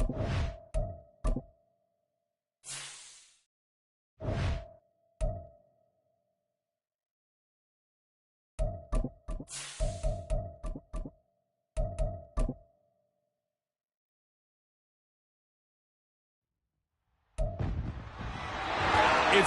It's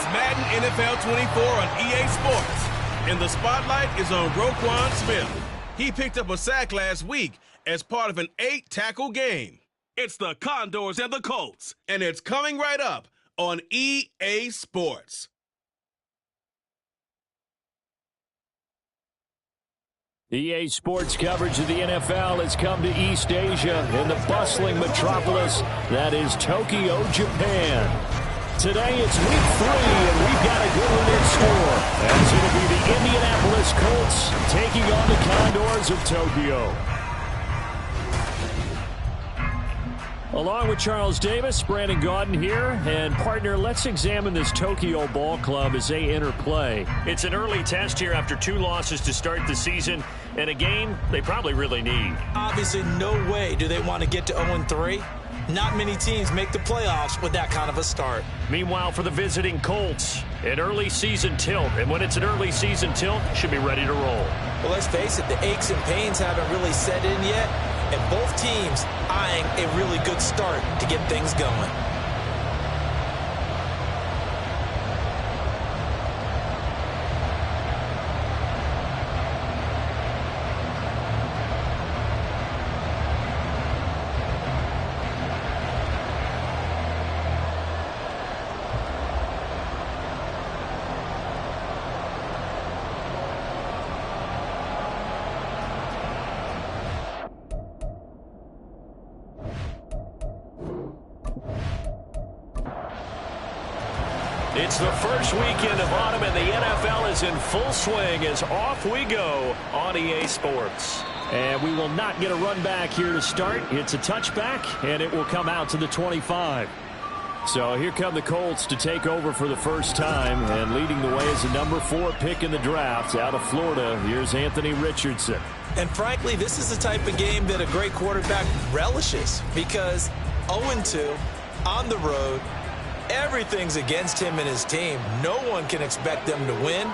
Madden NFL 24 on EA Sports, and the spotlight is on Roquan Smith. He picked up a sack last week as part of an 8-tackle game. It's the Condors and the Colts, and it's coming right up on EA Sports. EA Sports coverage of the NFL has come to East Asia in the bustling metropolis that is Tokyo, Japan. Today it's week 3, and we've got a good one in store. As it'll be the Indianapolis Colts taking on the Condors of Tokyo. Along with Charles Davis, Brandon Gaudin here. And partner, let's examine this Tokyo ball club as they enter play. It's an early test here after 2 losses to start the season, and a game they probably really need. Obviously, no way do they want to get to 0-3. Not many teams make the playoffs with that kind of a start. Meanwhile, for the visiting Colts, an early season tilt. And when it's an early season tilt, should be ready to roll. Well, let's face it, the aches and pains haven't really set in yet. And both teams eyeing a really good start to get things going. It's the first weekend of autumn, and the NFL is in full swing as off we go on EA Sports. And we will not get a run back here to start. It's a touchback, and it will come out to the 25. So here come the Colts to take over for the first time, and leading the way is the number 4 pick in the draft out of Florida. Here's Anthony Richardson. And frankly, this is the type of game that a great quarterback relishes, because 0-2 on the road, everything's against him and his team. No one can expect them to win.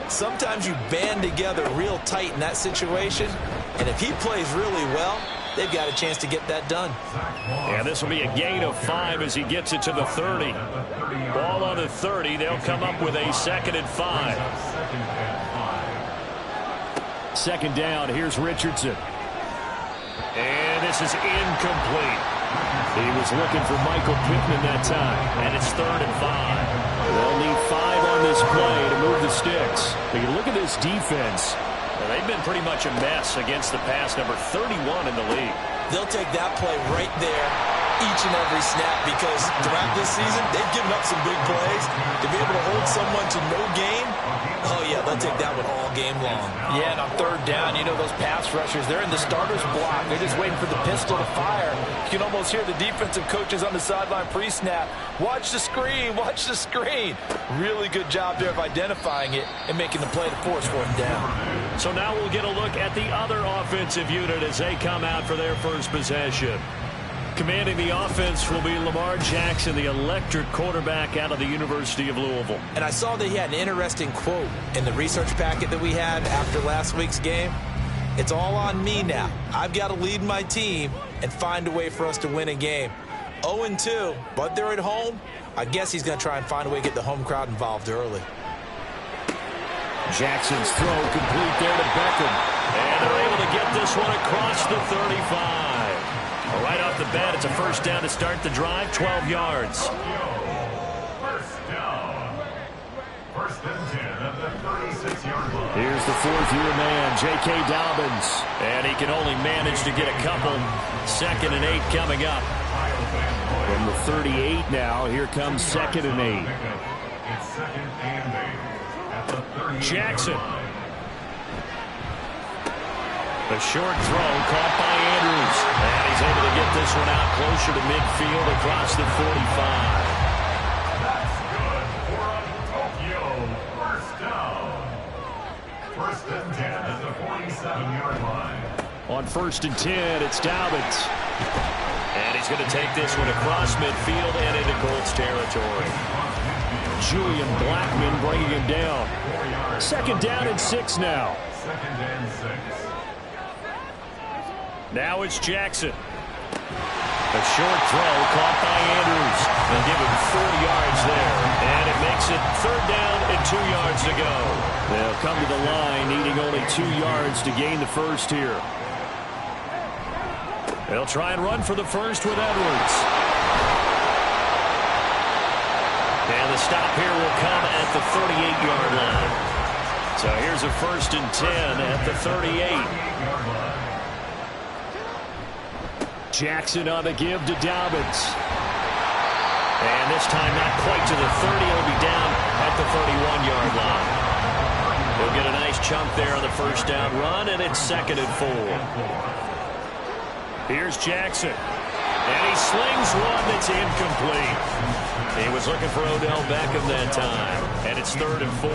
Sometimes you band together real tight in that situation, and if he plays really well, they've got a chance to get that done. And this will be a gain of 5 as he gets it to the 30. Ball on the 30. They'll come up with a 2nd and 5. 2nd down. Here's Richardson. And this is incomplete. He was looking for Michael Pittman that time. And it's 3rd and 5. They'll need 5 on this play to move the sticks. But you look at this defense. Well, they've been pretty much a mess against the pass, number 31 in the league. They'll take that play right there each and every snap, because throughout this season, they've given up some big plays. To be able to hold someone to no gain, oh yeah, they'll take that one all game long. Yeah, and on 3rd down, you know those pass rushers, they're in the starter's block. They're just waiting for the pistol to fire. You can almost hear the defensive coaches on the sideline pre-snap. Watch the screen, watch the screen. Really good job there of identifying it and making the play to force one down. So now we'll get a look at the other offensive unit as they come out for their first possession. Commanding the offense will be Lamar Jackson, the electric quarterback out of the University of Louisville. And I saw that he had an interesting quote in the research packet that we had after last week's game. It's all on me now. I've got to lead my team and find a way for us to win a game. 0-2, but they're at home. I guess he's going to try and find a way to get the home crowd involved early. Jackson's throw complete there to Beckham. And they're able to get this one across the 35. Right off the bat, it's a 1st down to start the drive, 12 yards. 1st down. 1st and 10 at the 36-yard line. Here's the 4th-year man, J.K. Dobbins. And he can only manage to get a couple. 2nd and 8 coming up. From the 38 now, here comes 2nd and 8. It's 2nd and 8 at the 38. Jackson. A short throw caught by Andrews. And he's able to get this one out closer to midfield across the 45. That's good for a Tokyo 1st down. 1st and 10 at the 47-yard line. On 1st and 10, it's Dobbins. And he's going to take this one across midfield and into Colts territory. Julian Blackmon bringing him down. 2nd down and 6 now. 2nd and 6. Now it's Jackson. A short throw caught by Andrews. They'll give him 40 yards there. And it makes it 3rd down and 2 yards to go. They'll come to the line needing only 2 yards to gain the first here. They'll try and run for the first with Edwards. And the stop here will come at the 38-yard line. So here's a 1st and 10 at the 38. Jackson on the give to Dobbins. And this time not quite to the 30. He'll be down at the 31-yard line. He'll get a nice chunk there on the 1st down run, and it's 2nd and 4. Here's Jackson. And he slings one that's incomplete. He was looking for Odell Beckham that time. And it's 3rd and 4.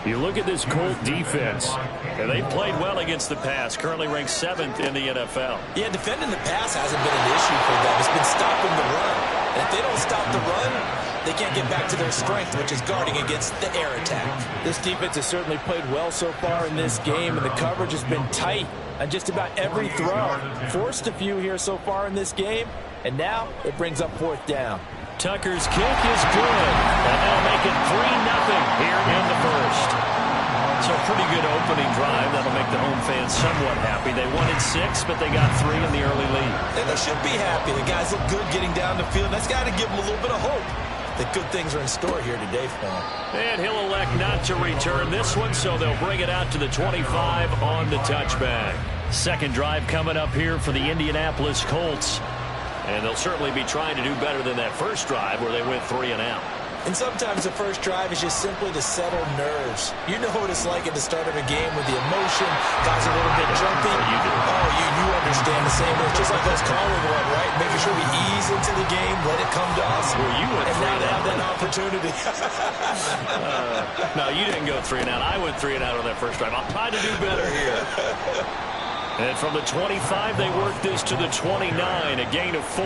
You look at this Colt defense, and they played well against the pass, currently ranked 7th in the NFL. Yeah, defending the pass hasn't been an issue for them. It's been stopping the run. And if they don't stop the run, they can't get back to their strength, which is guarding against the air attack. This defense has certainly played well so far in this game, and the coverage has been tight on just about every throw. Forced a few here so far in this game, and now it brings up 4th down. Tucker's kick is good, and they'll make it 3-0 here in the first. So a pretty good opening drive. That'll make the home fans somewhat happy. They wanted 6, but they got 3 in the early lead. And they should be happy. The guys look good getting down the field. That's got to give them a little bit of hope that good things are in store here today for them. And he'll elect not to return this one, so they'll bring it out to the 25 on the touchback. 2nd drive coming up here for the Indianapolis Colts. And they'll certainly be trying to do better than that first drive where they went 3 and out. And sometimes the first drive is just simply to settle nerves. You know what it's like at the start of a game with the emotion. Guys are a little bit jumpy. You do. Oh, you understand the same. It's just like us calling one, right? Making sure we ease into the game, let it come to us. Well, you went and 3 now and they out. have that opportunity. No, you didn't go 3 and out. I went 3 and out on that first drive. I'll try to do better here. And from the 25, they work this to the 29, a gain of 4.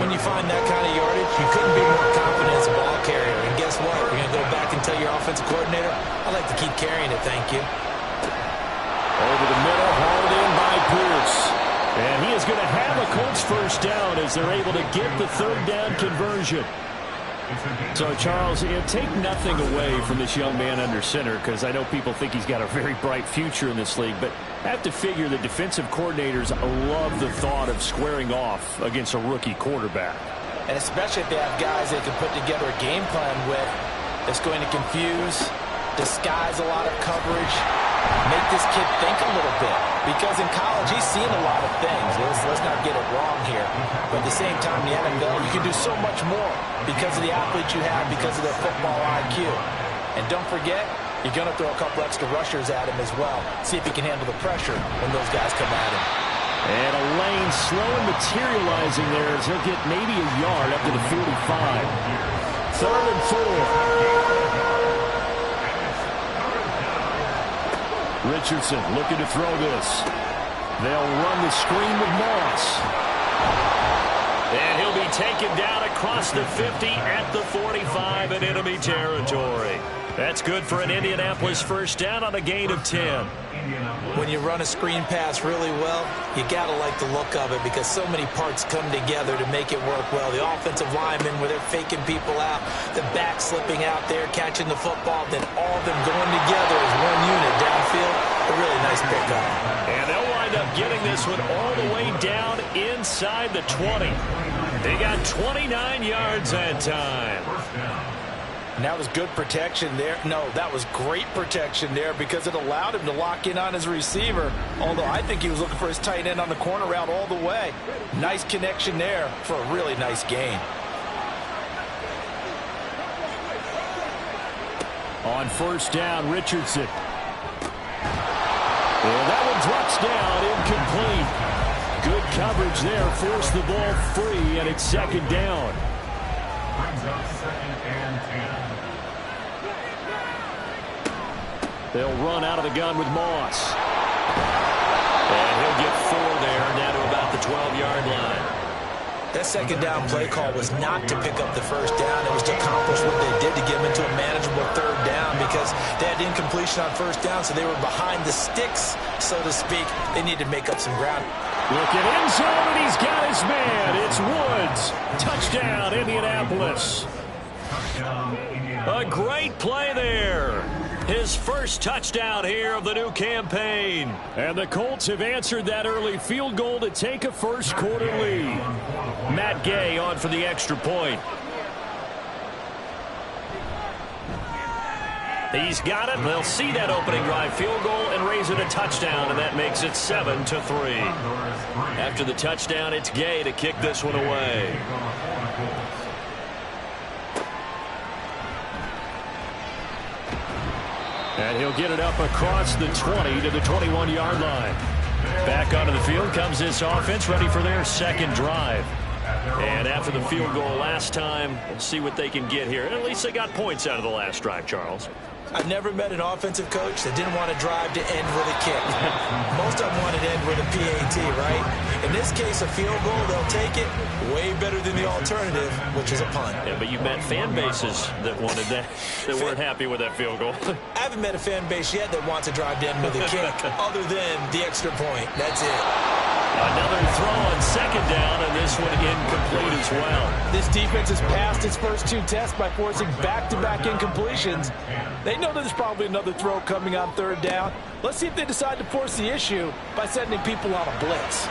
When you find that kind of yardage, you couldn't be more confident as a ball carrier. And guess what? You're going to go back and tell your offensive coordinator, I'd like to keep carrying it, thank you. Over the middle, hauled in by Pierce. And he is going to have a Colts 1st down as they're able to get the 3rd down conversion. So, Charles, take nothing away from this young man under center, because I know people think he's got a very bright future in this league, but I have to figure the defensive coordinators love the thought of squaring off against a rookie quarterback. And especially if they have guys they can put together a game plan with that's going to confuse, disguise a lot of coverage, make this kid think a little bit. Because in college, he's seen a lot of things. Let's not get it wrong here. But at the same time, in the NFL, you can do so much more because of the athletes you have, because of their football IQ. And don't forget, you're going to throw a couple extra rushers at him as well. See if he can handle the pressure when those guys come at him. And a lane slow and materializing there as he'll get maybe a yard up to the 45. 3rd and 4. Richardson looking to throw this. They'll run the screen with Moss. And he'll be taken down across the 50 at the 45 in enemy territory. That's good for an Indianapolis 1st down on a gain of 10. When you run a screen pass really well, you got to like the look of it because so many parts come together to make it work well. The offensive linemen, where they're faking people out, the back slipping out there, catching the football, then all of them going together as one unit downfield. A really nice pickup. And they'll wind up getting this one all the way down inside the 20. They got 29 yards that time. And that was good protection there. No, that was great protection there because it allowed him to lock in on his receiver. Although I think he was looking for his tight end on the corner route all the way. Nice connection there for a really nice gain. On 1st down, Richardson. And that one drops down, incomplete. Good coverage there, forced the ball free, and it's 2nd down. Brings up 2nd and 10. They'll run out of the gun with Moss. And he'll get 4 there, down to about the 12-yard line. That second down play call was not to pick up the first down. It was to accomplish what they did to get them into a manageable third down because they had incompletion on first down, so they were behind the sticks, so to speak. They needed to make up some ground. Look at end zone, and he's got his man. It's Woods. Touchdown, Indianapolis. A great play there. His first touchdown here of the new campaign. And the Colts have answered that early field goal to take a first-quarter lead. Matt Gay on for the extra point. He's got it. They'll see that opening drive field goal and raise it a touchdown, and that makes it 7-3. After the touchdown, it's Gay to kick this one away. And he'll get it up across the 20 to the 21-yard line. Back onto the field comes this offense, ready for their second drive. And after the field goal last time, we'll see what they can get here. And at least they got points out of the last drive, Charles. I've never met an offensive coach that didn't want to drive to end with a kick. Most of them wanted to end with a PAT, right? In this case, a field goal, they'll take it. Way better than the alternative, which is a punt. Yeah, but you've met fan bases that wanted that, that weren't happy with that field goal. I haven't met a fan base yet that wants to drive to end with a kick, other than the extra point. That's it. Another throw on second down, and this one incomplete as well. This defense has passed its first 2 tests by forcing back-to-back incompletions. They know there's probably another throw coming on third down. Let's see if they decide to force the issue by sending people on a blitz.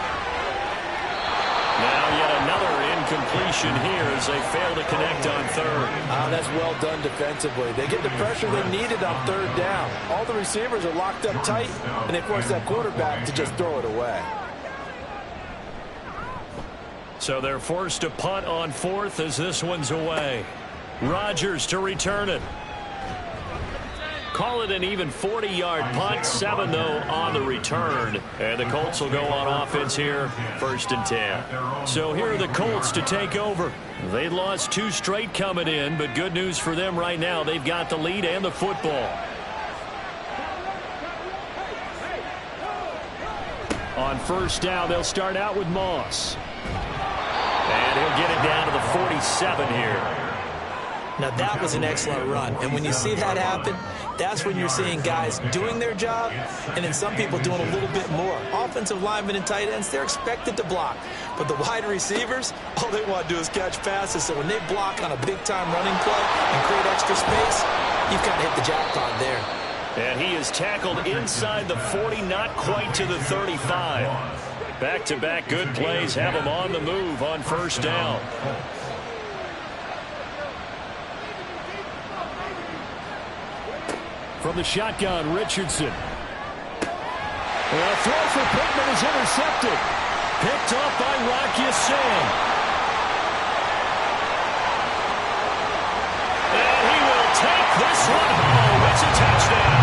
Now yet another incompletion here as they fail to connect on third. That's well done defensively. They get the pressure they needed on third down. All the receivers are locked up tight, and they force that quarterback to just throw it away. So they're forced to punt on fourth as this one's away. Rodgers to return it. Call it an even 40-yard punt. 7, though, on the return. And the Colts will go on offense here, 1st and 10. So here are the Colts to take over. They lost 2 straight coming in, but good news for them right now. They've got the lead and the football. On first down, they'll start out with Moss. And he'll get it down to the 47 here. Now, that was an excellent run. And when you see that happen, that's when you're seeing guys doing their job and then some people doing a little bit more. Offensive linemen and tight ends, they're expected to block. But the wide receivers, all they want to do is catch passes. So when they block on a big-time running play and create extra space, you've kind of hit the jackpot there. And he is tackled inside the 40, not quite to the 35. Back-to-back good plays have him on the move on first down. From the shotgun, Richardson. A throw for Pittman is intercepted. Picked off by Rock Ya-Sin. And he will take this one home. It's a touchdown.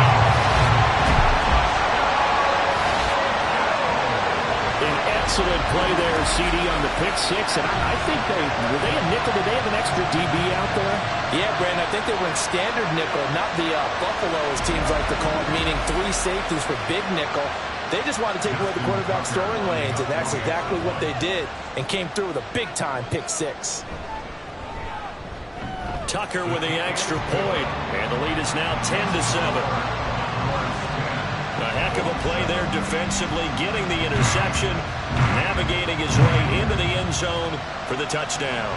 Excellent play there, CD, on the pick 6. And I think were they a nickel? Did they have an extra DB out there? Yeah, Brandon, I think they were in standard nickel, not the Buffalo, as teams like to call it, meaning 3 safeties for big nickel. They just wanted to take away the quarterback's throwing lanes, and that's exactly what they did, and came through with a big-time pick 6. Tucker with the extra point, and the lead is now 10-7. A heck of a play there defensively, getting the interception, navigating his way into the end zone for the touchdown.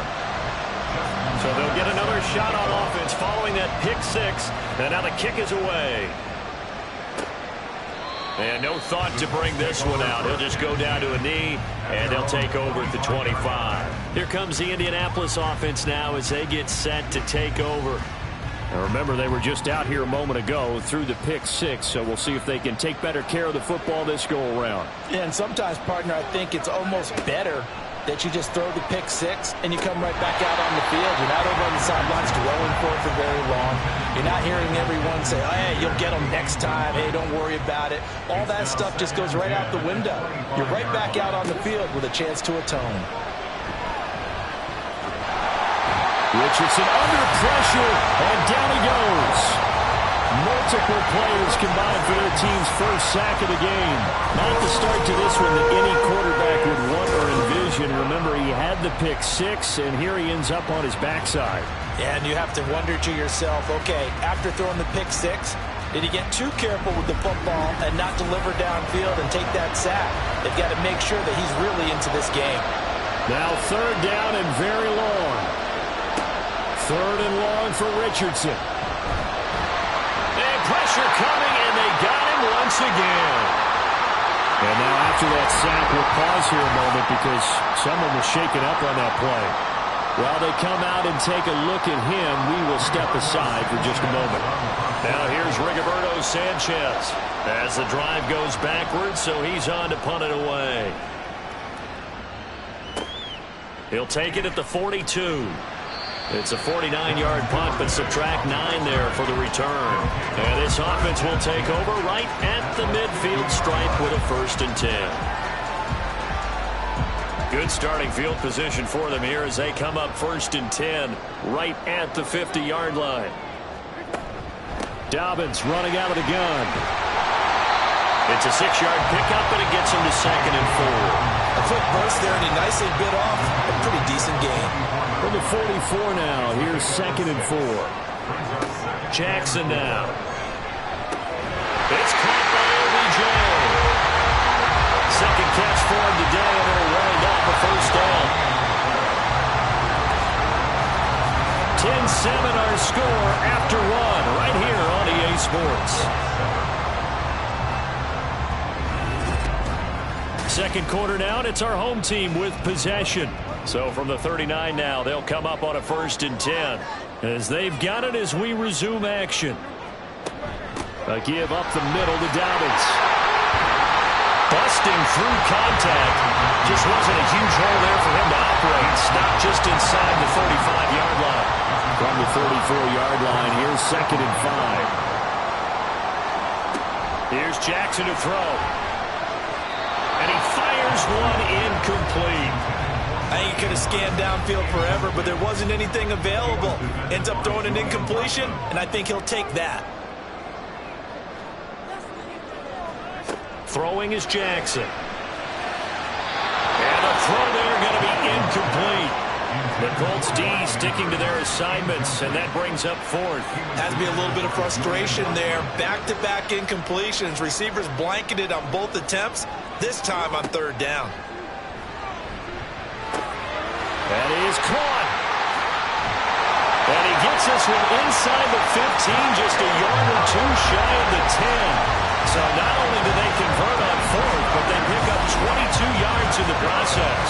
So they'll get another shot on offense following that pick 6, and now the kick is away. And no thought to bring this one out. He'll just go down to a knee, and they'll take over at the 25. Here comes the Indianapolis offense now as they get set to take over. Now remember, they were just out here a moment ago through the pick 6, so we'll see if they can take better care of the football this go-around. Yeah, and sometimes, partner, I think it's almost better that you just throw the pick 6 and you come right back out on the field. You're not over on the sidelines dwelling for it for very long. You're not hearing everyone say, oh, hey, you'll get them next time. Hey, don't worry about it. All that stuff just goes right out the window. You're right back out on the field with a chance to atone. Richardson under pressure, and down he goes. More Multiple players combined for their team's first sack of the game. Not the start to this one that any quarterback would want or envision. Remember, he had the pick six, and here he ends up on his backside. Yeah, and you have to wonder to yourself, okay, after throwing the pick six, did he get too careful with the football and not deliver downfield and take that sack? They've got to make sure that he's really into this game. Now third down and very long. Third and long for Richardson. And pressure coming, and they got him once again. And now after that sack, we'll pause here a moment because someone was shaken up on that play. While they come out and take a look at him, we will step aside for just a moment. Now here's Rigoberto Sanchez as the drive goes backwards, so he's on to punt it away. He'll take it at the 42. It's a 49-yard punt, but subtract 9 there for the return. And this offense will take over right at the midfield stripe with a 1st and 10. Good starting field position for them here as they come up 1st and 10 right at the 50-yard line. Dobbins running out of the gun. It's a 6-yard pickup, but it gets him to 2nd and 4. A quick burst there, and he nicely bit off a pretty decent gain. From the 44 now, here's 2nd and 4. Jackson now. It's caught by OBJ. Second catch for him today, and it'll wind up a 1st down. 10-7 our score after 1 right here on EA Sports. Second quarter now, and it's our home team with possession. So from the 39 now, they'll come up on a 1st and 10 as they've got it as we resume action. A give up the middle to Dobbins. Busting through contact. Just wasn't a huge hole there for him to operate. Stopped just inside the 35-yard line. From the 34-yard line, here's 2nd and 5. Here's Jackson to throw. And he fires one incomplete. I think he could have scanned downfield forever, but there wasn't anything available. Ends up throwing an incompletion, and I think he'll take that. Throwing is Jackson. And a throw there going to be incomplete. The Colts D sticking to their assignments, and that brings up 4th. Has to be a little bit of frustration there. Back-to-back incompletions. Receivers blanketed on both attempts, this time on 3rd down. That is caught. And he gets this one inside the 15, just a yard or two shy of the 10. So not only do they convert on 4th, but they pick up 22 yards in the process.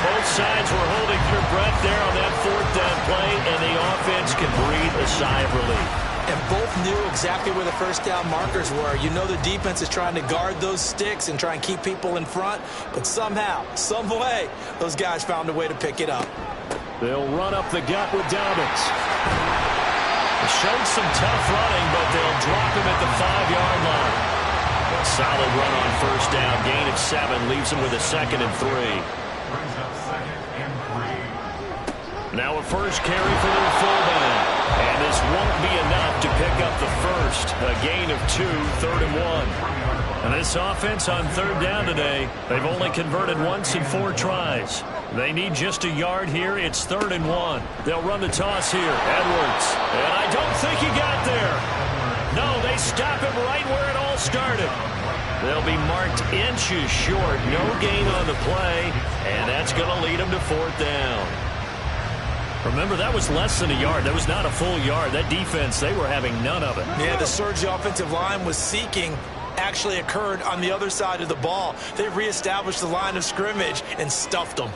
Both sides were holding their breath there on that 4th down play, and the offense can breathe a sigh of relief. And both knew exactly where the 1st down markers were. You know the defense is trying to guard those sticks and try and keep people in front, but somehow, some way, those guys found a way to pick it up. They'll run up the gut with Dobbins. Showed some tough running, but they'll drop him at the 5-yard line. A solid run on 1st down. Gain of 7 leaves him with a 2nd and 3. Now a first carry for their fullback. And this won't be enough to pick up the 1st. A gain of 2, 3rd and 1. And this offense on 3rd down today, they've only converted once in 4 tries. They need just a yard here. It's 3rd and 1. They'll run the toss here. Edwards. And I don't think he got there. No, they stop him right where it all started. They'll be marked inches short. No gain on the play. And that's going to lead them to 4th down. Remember, that was less than a yard. That was not a full yard. That defense, they were having none of it. Yeah, the surge the offensive line was seeking actually occurred on the other side of the ball. They reestablished the line of scrimmage and stuffed them.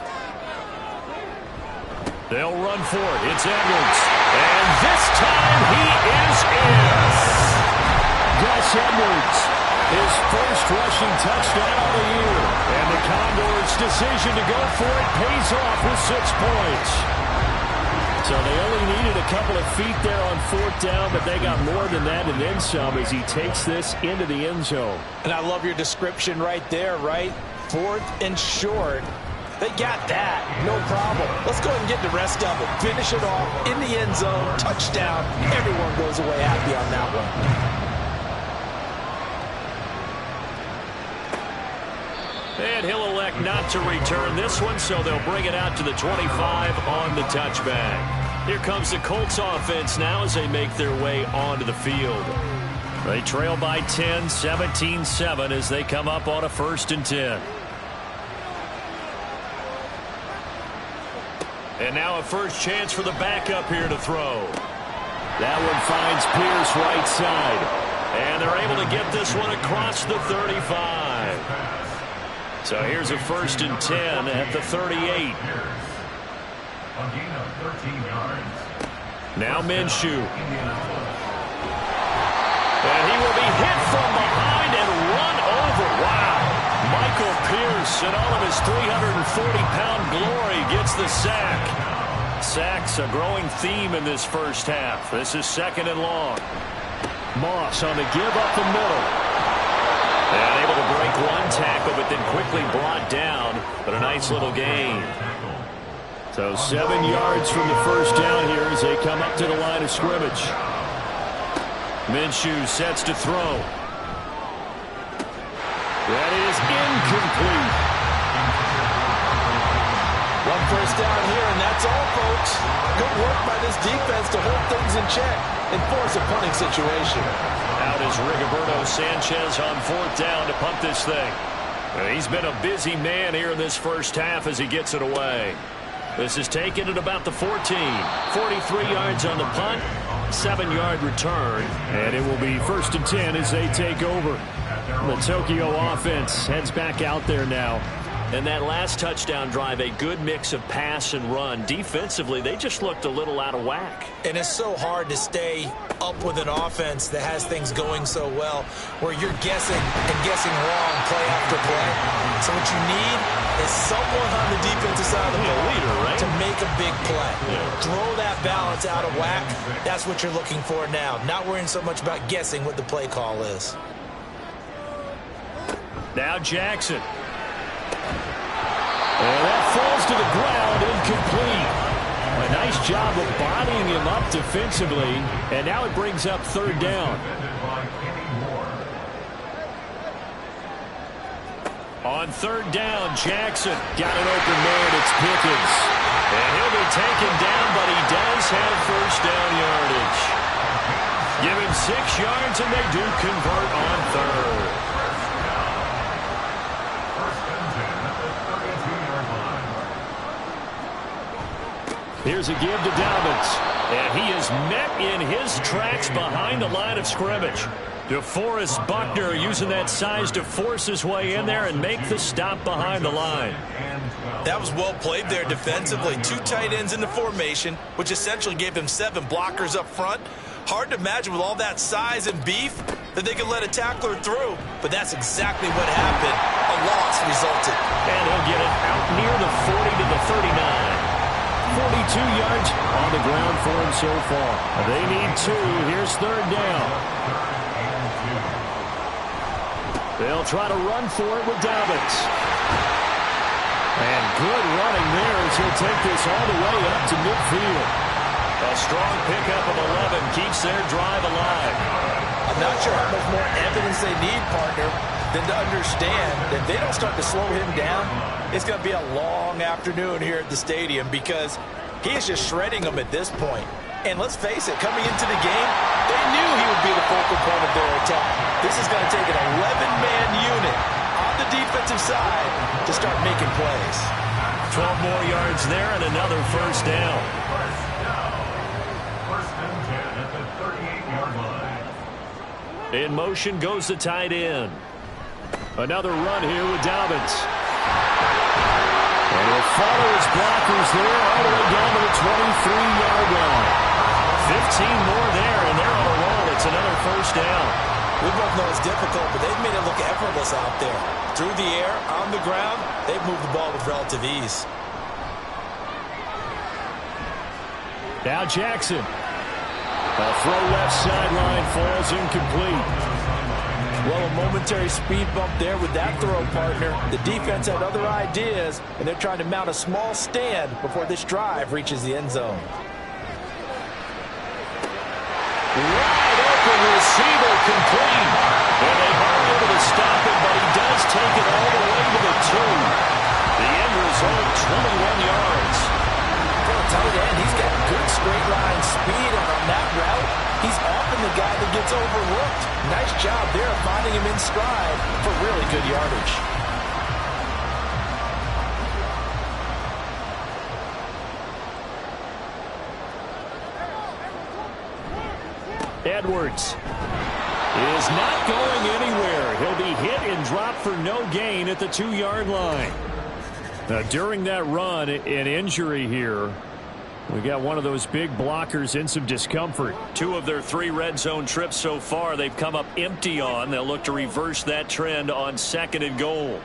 They'll run for it. It's Edwards. And this time he is in. Gus Edwards, his first rushing touchdown of the year. And the Condors' decision to go for it pays off with 6 points. So they only needed a couple of feet there on 4th down, but they got more than that and then some as he takes this into the end zone. And I love your description right there, right? 4th and short. They got that. No problem. Let's go ahead and get the rest of it. Finish it off in the end zone. Touchdown. Everyone goes away happy on that one. And he'll elect not to return this one, so they'll bring it out to the 25 on the touchback. Here comes the Colts offense now as they make their way onto the field. They trail by 10, 17-7 as they come up on a 1st and 10. And now a first chance for the backup here to throw. That one finds Pierce right side. And they're able to get this one across the 35. So here's a 1st and 10 at the 38. A gain of 13 yards. Now Minshew. And he will be hit from behind and run over. Wow. Michael Pierce in all of his 340-pound glory gets the sack. Sacks a growing theme in this first half. This is 2nd and long. Moss on the give up the middle. And able to break one tackle, but then quickly brought down. But a nice little gain. So 7 yards from the first down here as they come up to the line of scrimmage. Minshew sets to throw. That is incomplete. One first down here, and that's all, folks. Good work by this defense to hold things in check and force a punting situation. Out is Rigoberto Sanchez on 4th down to punt this thing. He's been a busy man here in this first half as he gets it away. This is taken at about the 14. 43 yards on the punt, 7-yard return, and it will be 1st and 10 as they take over. The Tokyo offense heads back out there now. And that last touchdown drive, a good mix of pass and run. Defensively, they just looked a little out of whack. And it's so hard to stay up with an offense that has things going so well, where you're guessing and guessing wrong play after play. So what you need is someone on the defensive side of the ball leader, right? to make a big play. Throw that balance out of whack. That's what you're looking for now. Not worrying so much about guessing what the play call is. Now Jackson. And that falls to the ground, incomplete. A nice job of bodying him up defensively, and now it brings up 3rd down. On 3rd down, Jackson got an open man. It's Pickens. And he'll be taken down, but he does have 1st down yardage. Give him 6 yards, and they do convert on 3rd. Here's a give to Dobbins. And he is met in his tracks behind the line of scrimmage. DeForest Buckner using that size to force his way in there and make the stop behind the line. That was well played there defensively. 2 tight ends in the formation, which essentially gave him 7 blockers up front. Hard to imagine with all that size and beef that they could let a tackler through. But that's exactly what happened. A loss resulted. And he'll get it out near the 40 to the 39. 42 yards on the ground for him so far. They need 2. Here's 3rd down. They'll try to run for it with Dobbins. And good running there as he'll take this all the way up to midfield. A strong pickup of 11 keeps their drive alive. I'm not sure how much more evidence they need, partner, than to understand that if they don't start to slow him down, it's going to be a long afternoon here at the stadium because he is just shredding them at this point. And let's face it, coming into the game, they knew he would be the focal point of their attack. This is going to take an 11-man unit on the defensive side to start making plays. 12 more yards there and another 1st down. 1st and 10 at the 38-yard line. In motion goes the tight end. Another run here with Dobbins. And he'll follow his blockers there all the way down to the 23-yard line. 15 more there, and they're on a roll. It's another 1st down. We both know it's difficult, but they've made it look effortless out there. Through the air, on the ground, they've moved the ball with relative ease. Now Jackson. A throw left sideline falls incomplete. Well, a momentary speed bump there with that throw, partner. The defense had other ideas, and they're trying to mount a small stand before this drive reaches the end zone. Wide open receiver complete. And they hardly able to stop him, but he does take it all the way to the 2. The end result, 21 yards. For a tight end, he's got good straight line speed, and on that route, he's often the guy that gets overlooked. Nice job there finding him in stride for really good yardage. Edwards is not going anywhere. He'll be hit and dropped for no gain at the 2-yard line. Now, during that run, an injury here. We got one of those big blockers in some discomfort. 2 of their 3 red zone trips so far, they've come up empty on. They'll look to reverse that trend on 2nd and goal.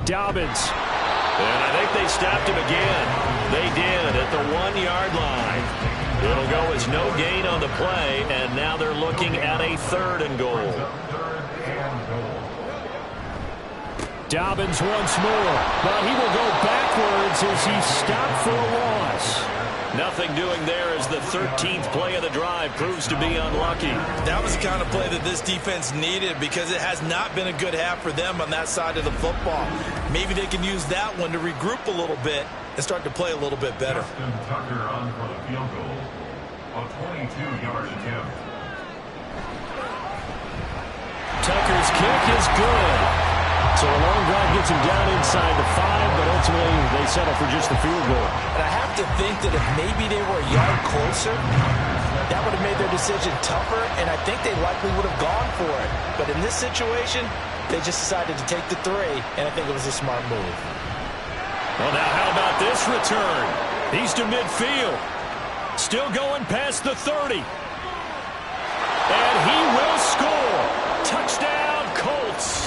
Dobbins. And I think they stopped him again. They did at the 1-yard line. It'll go as no gain on the play, and now they're looking at a 3rd and goal. Dobbins once more, but he will go backwards as he's stopped for a loss. Nothing doing there as the 13th play of the drive proves to be unlucky. That was the kind of play that this defense needed because it has not been a good half for them on that side of the football. Maybe they can use that one to regroup a little bit and start to play a little bit better. Justin Tucker on for the field goal. A 22-yard attempt. Tucker's kick is good. So a long drive gets him down inside the 5, but ultimately they settle for just the field goal. And I have to think that if maybe they were a yard closer, that would have made their decision tougher, and I think they likely would have gone for it. But in this situation, they just decided to take the 3, and I think it was a smart move. Well, now how about this return? He's to midfield. Still going past the 30. And he will score. Touchdown, Colts.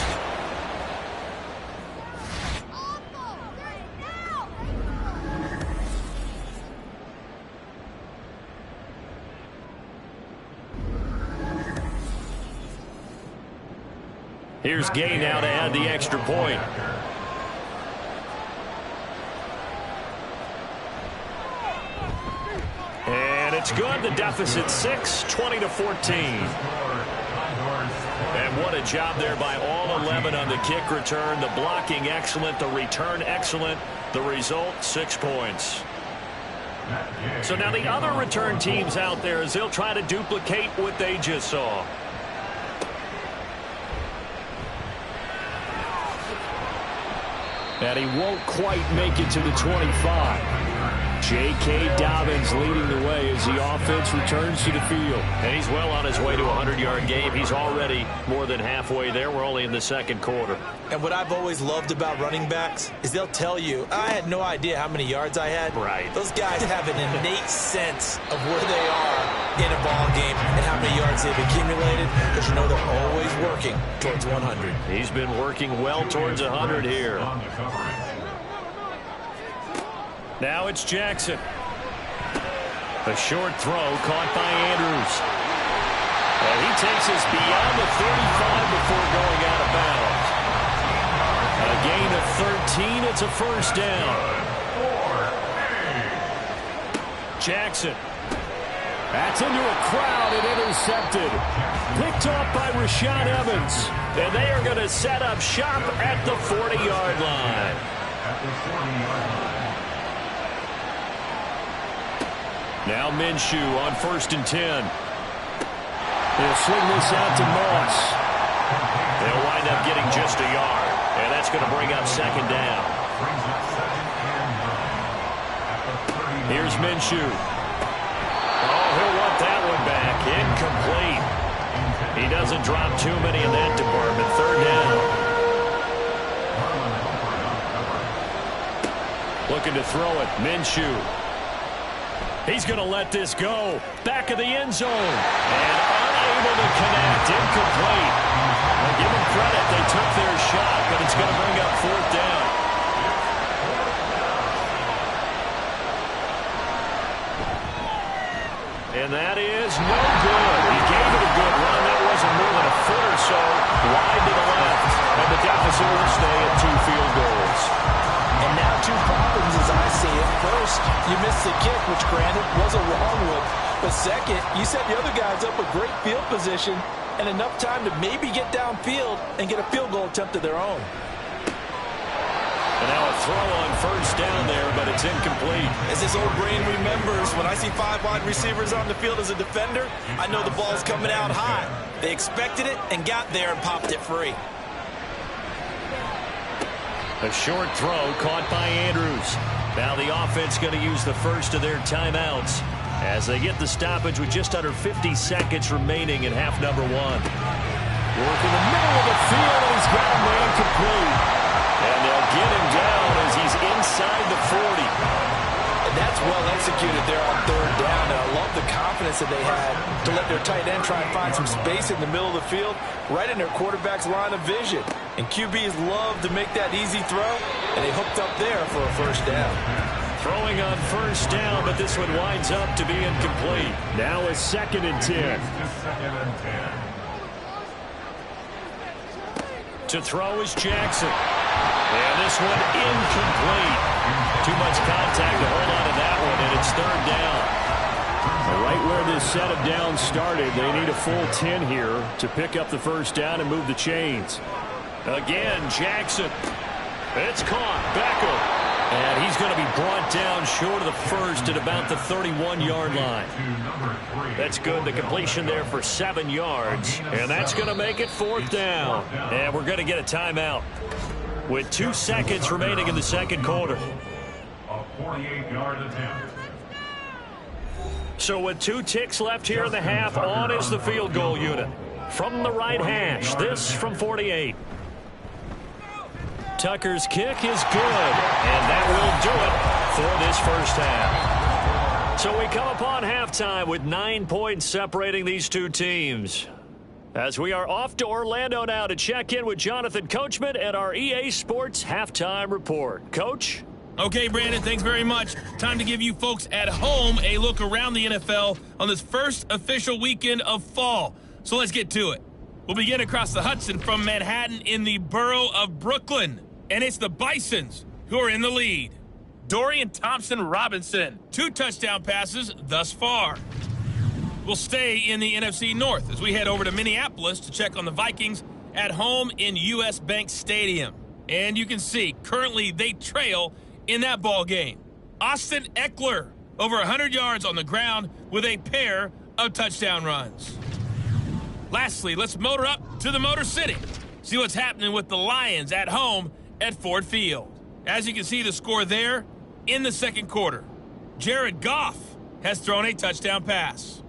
Here's Gay now to add the extra point. And it's good. The deficit 6, 20-14. And what a job there by all 11 on the kick return. The blocking excellent, the return excellent. The result, 6 points. So now the other return teams out there, as they'll try to duplicate what they just saw. And he won't quite make it to the 25. J.K. Dobbins leading the way as the offense returns to the field. And he's well on his way to a 100-yard game. He's already more than halfway there. We're only in the 2nd quarter. And what I've always loved about running backs is they'll tell you, I had no idea how many yards I had. Right. Those guys have an innate sense of where they are in a ball game and how many yards they've accumulated, because you know they're always working towards 100. He's been working well towards 100 here. Now it's Jackson. A short throw caught by Andrews. And he takes us beyond the 35 before going out of bounds. A gain of 13. It's a first down. Jackson. That's into a crowd and intercepted. Picked off by Rashaan Evans. And they are going to set up shop at the 40-yard line. Now Minshew on 1st and 10. He'll swing this out to Moss. They'll wind up getting just a yard. And that's going to bring up 2nd down. Here's Minshew. Oh, he'll want that one back. Incomplete. He doesn't drop too many in that department. 3rd down. Looking to throw it. Minshew. He's going to let this go. Back of the end zone. And unable to connect. Incomplete. Well, give them credit. They took their shot, but it's going to bring up 4th down. And that is no good. He gave it a good run. That him more than a foot or so wide to the left. And the deficit will stay at 2 field goals. And now 2 problems as I see it. First, you missed the kick, which granted was a wrong one. But second, you set the other guys up with great field position and enough time to maybe get downfield and get a field goal attempt of their own. And now a throw on first down there, but it's incomplete. As his old brain remembers, when I see 5 wide receivers on the field as a defender, I know the ball's coming out high. They expected it and got there and popped it free. A short throw caught by Andrews. Now the offense going to use the first of their timeouts as they get the stoppage with just under 50 seconds remaining in half number 1. Work in the middle of the field, and he's got a man complete. And they'll get him down as he's inside the 40. And that's well executed there on 3rd down. And I love the confidence that they had to let their tight end try and find some space in the middle of the field, right in their quarterback's line of vision. And QBs love to make that easy throw, and they hooked up there for a first down. Throwing on first down, but this one winds up to be incomplete. Now a 2nd and 10. To throw is Jackson. And this one incomplete. Too much contact to hold on to that one, and it's 3rd down. Right where this set of downs started, they need a full 10 here to pick up the first down and move the chains. Again, Jackson. It's caught. Beckham. And he's going to be brought down short of the first at about the 31-yard line. That's good. The completion there for 7 yards. And that's going to make it 4th down. And we're going to get a timeout with 2 seconds remaining in the second quarter. A 48-yard attempt. So with 2 ticks left here in the half, on is the field goal unit. From the right hash, this from 48. Tucker's kick is good, and that will do it for this first half. So we come upon halftime with 9 points separating these 2 teams. As we are off to Orlando now to check in with Jonathan Coachman at our EA Sports Halftime Report. Coach? Okay, Brandon, thanks very much. Time to give you folks at home a look around the NFL on this first official weekend of fall. So let's get to it. We'll begin across the Hudson from Manhattan in the borough of Brooklyn. And it's the Bisons who are in the lead. Dorian Thompson-Robinson, 2 touchdown passes thus far. We'll stay in the NFC North as we head over to Minneapolis to check on the Vikings at home in US Bank Stadium. And you can see, currently they trail in that ball game. Austin Eckler, over 100 yards on the ground with a pair of touchdown runs. Lastly, let's motor up to the Motor City. See what's happening with the Lions at home at Ford Field. As you can see, the score there in the second quarter. Jared Goff has thrown a touchdown pass.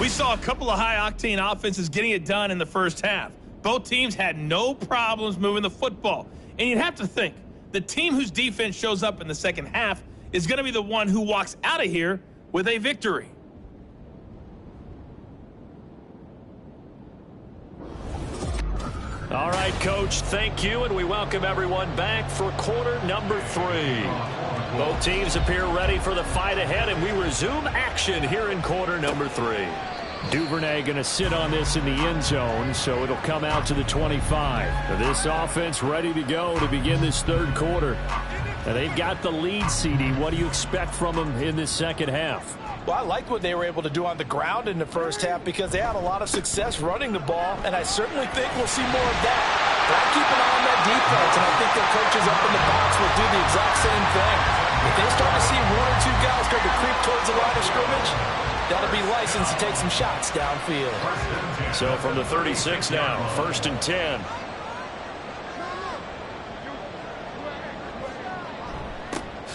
We saw a couple of high-octane offenses getting it done in the first half. Both teams had no problems moving the football. And you'd have to think, the team whose defense shows up in the second half is going to be the one who walks out of here with a victory. All right, Coach, thank you, and we welcome everyone back for quarter number 3. Both teams appear ready for the fight ahead, and we resume action here in quarter number 3. Duvernay going to sit on this in the end zone, so it'll come out to the 25. This offense ready to go to begin this third quarter. And they've got the lead, CD. What do you expect from them in this second half? Well, I liked what they were able to do on the ground in the first half because they had a lot of success running the ball, and I certainly think we'll see more of that. But I keep an eye on that defense, and I think their coaches up in the box will do the exact same thing. If they start to see 1 or 2 guys start to creep towards the line of scrimmage, that'll be licensed to take some shots downfield. So from the 36 now, 1st and 10.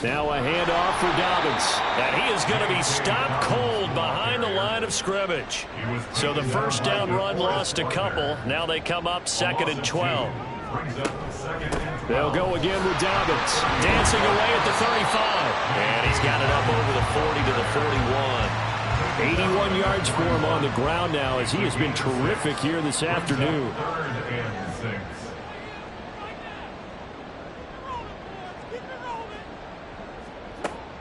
Now a handoff for Dobbins. And he is going to be stopped cold behind the line of scrimmage. So the first down run lost a couple. Now they come up 2nd and 12. They'll go again with Dobbins. Dancing away at the 35. And he's got it up over the 40 to the 41. 81 yards for him on the ground now as he has been terrific here this afternoon.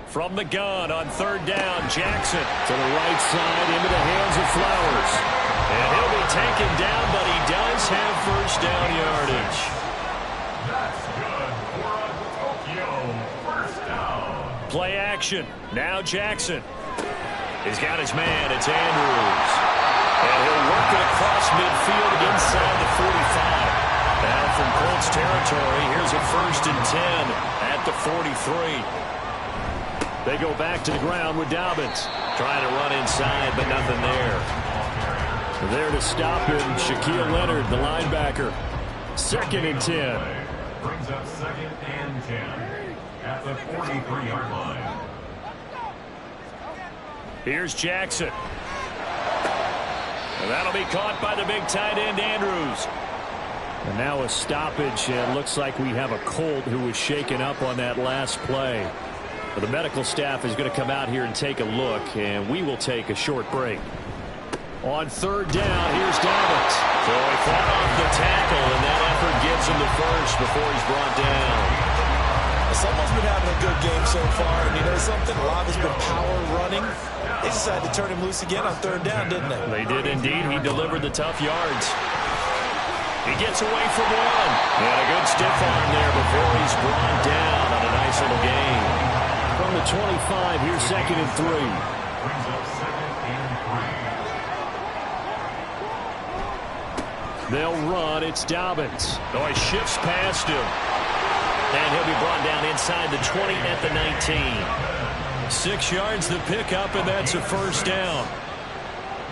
From the gun on third down, Jackson to the right side into the hands of Flowers. And he'll be taken down, but he does have first down yardage. That's good for a Tokyo first down. Play action. Now Jackson. He's got his man. It's Andrews. And he'll work it across midfield inside the 45. Now from Colts territory, here's a 1st and 10 at the 43. They go back to the ground with Dobbins. Trying to run inside, but nothing there. There to stop him, Shaquille Leonard, the linebacker. 2nd and 10. Brings up 2nd and 10 at the 43-yard line. Here's Jackson. And that'll be caught by the big tight end, Andrews. And now a stoppage, and looks like we have a Colt who was shaken up on that last play. But the medical staff is going to come out here and take a look, and we will take a short break. On third down, here's Dobbins. So he fought off the tackle, and that effort gives him the first before he's brought down. Someone's been having a good game so far, and you know something? A lot has been power running. They decided to turn him loose again on third down, didn't they? They did indeed. He delivered the tough yards. He gets away from one. And a good stiff arm there before he's brought down on a nice little gain. From the 25, here's 2nd and 3. Brings up 2nd and 3. They'll run. It's Dobbins. Oh, he shifts past him. And he'll be brought down inside the 20 at the 19. 6 yards the pickup, and that's a first down.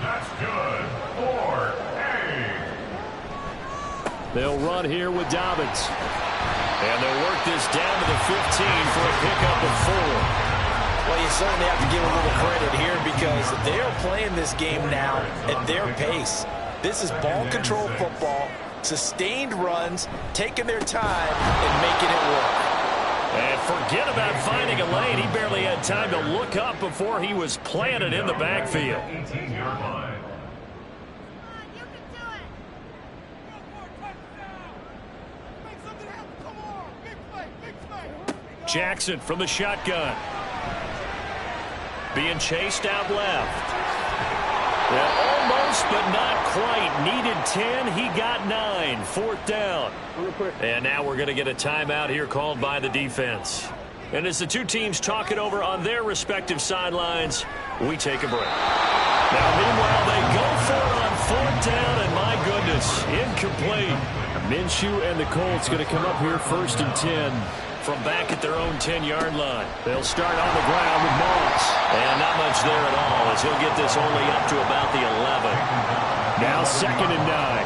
That's good for They'll run here with Dobbins. And they'll work this down to the 15 for a pickup of 4. Well, you certainly have to give a little credit here because they are playing this game now at their pace. This is ball control football, sustained runs, taking their time and making it work. And forget about finding a lane. He barely had time to look up before he was planted in the backfield. 18-yard line. Jackson from the shotgun. Being chased out left. Well, almost, but not quite. Needed 10. He got 9. 4th down. And now we're going to get a timeout here called by the defense. And as the two teams talk it over on their respective sidelines, we take a break. Now, meanwhile, they go for it on 4th down, and my goodness, incomplete. Minshew and the Colts going to come up here 1st and 10. From back at their own 10-yard line. They'll start on the ground with Moss. And not much there at all as he'll get this only up to about the 11. Now 2nd and 9.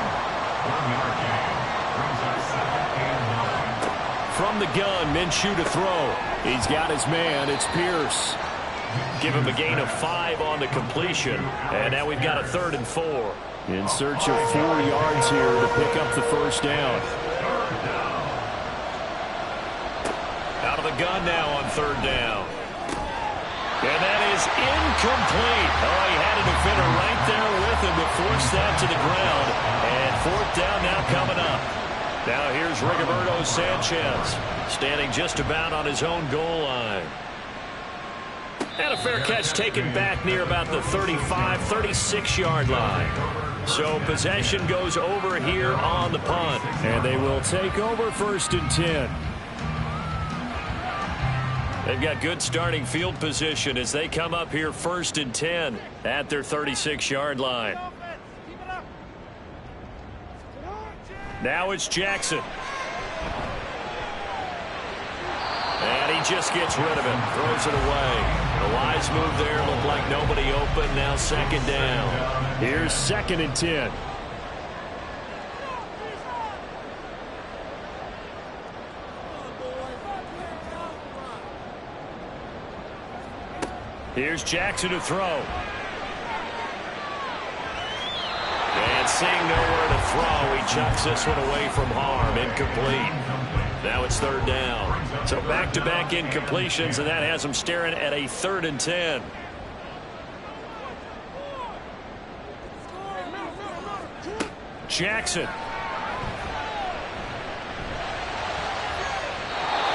From the gun, Minshew to throw. He's got his man. It's Pierce. Give him a gain of 5 on the completion. And now we've got a 3rd and 4. In search of 4 yards here to pick up the first down. Out of the gun now on 3rd down. And that is incomplete. Oh, he had a defender right there with him to force that to the ground. And 4th down now coming up. Now here's Rigoberto Sanchez standing just about on his own goal line. And a fair catch taken back near about the 35, 36-yard line. So possession goes over here on the punt. And they will take over 1st and 10. They've got good starting field position as they come up here 1st and 10 at their 36-yard line. Now it's Jackson. And he just gets rid of it, throws it away. The wise move there, looked like nobody open, now 2nd down. Here's 2nd and 10. Here's Jackson to throw. And seeing nowhere to throw, he chucks this one away from harm. Incomplete. Now it's 3rd down. So back-to-back incompletions, and that has him staring at a 3rd and 10. Jackson.